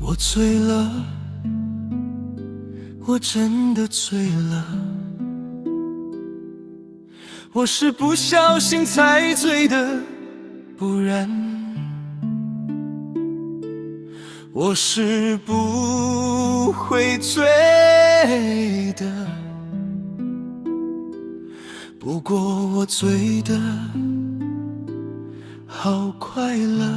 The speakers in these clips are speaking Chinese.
我醉了，我真的醉了，我是不小心才醉的，不然我是不会醉的。不过我醉的好快乐。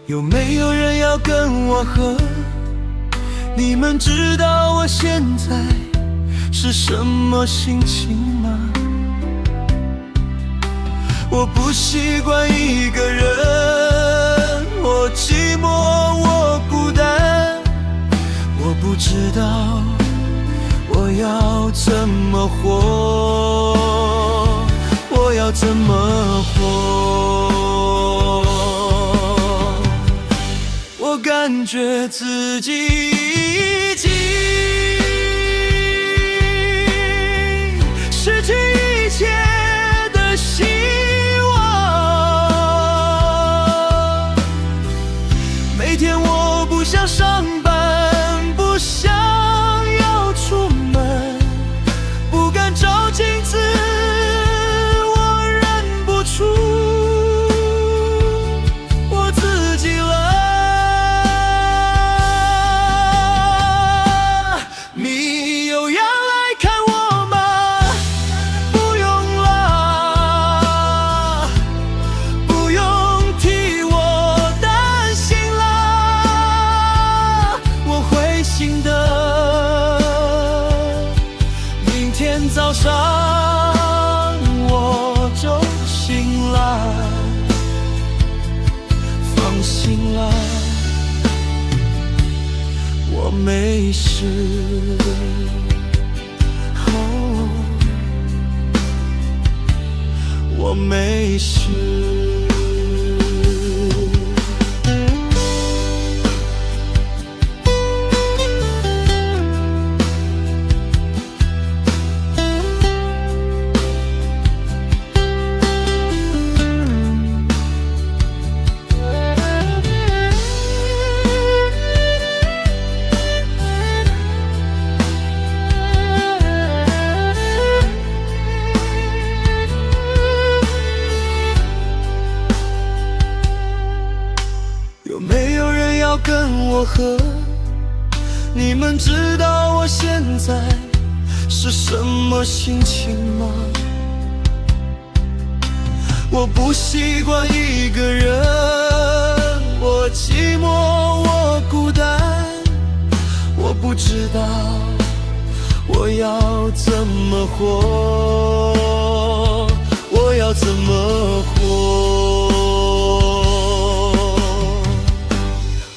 有没有人要跟我喝？你们知道我现在是什么心情吗？我不习惯一个人，我寂寞，我孤单，我不知道我要怎么活，我要怎么活？我感觉自己已经失去一切的希望。每天我不想上班，不想要出门，不敢照镜子，我认不出我自己了。你有要来看我吗？不用了，不用替我担心了，我会醒的。明天早上我就醒了，放心了，我没事。我没事。有没有人要跟我喝？你们知道我现在是什么心情吗？我不习惯一个人，我寂寞，我孤单，我不知道我要怎么活，我要怎么活？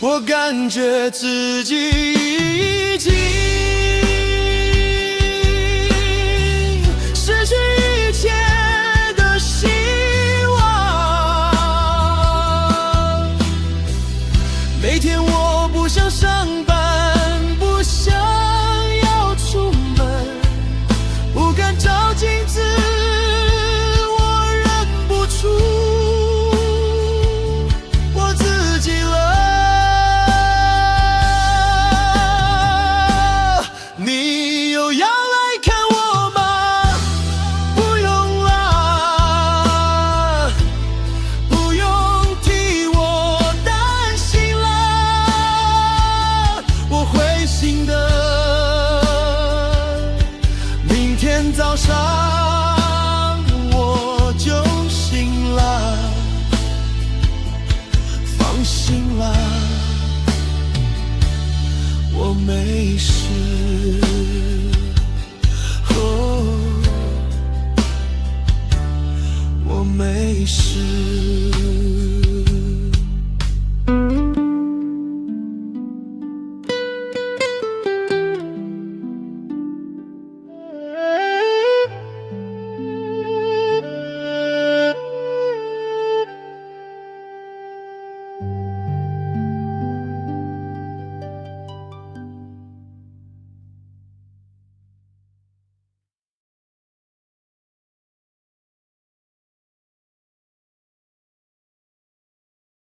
我感觉自己已经失去一切的希望。每天我不想上班，不想要出门，不敢照镜子，我认不出我自己了。早上我就醒了，放心了，我没事。哦，我没事。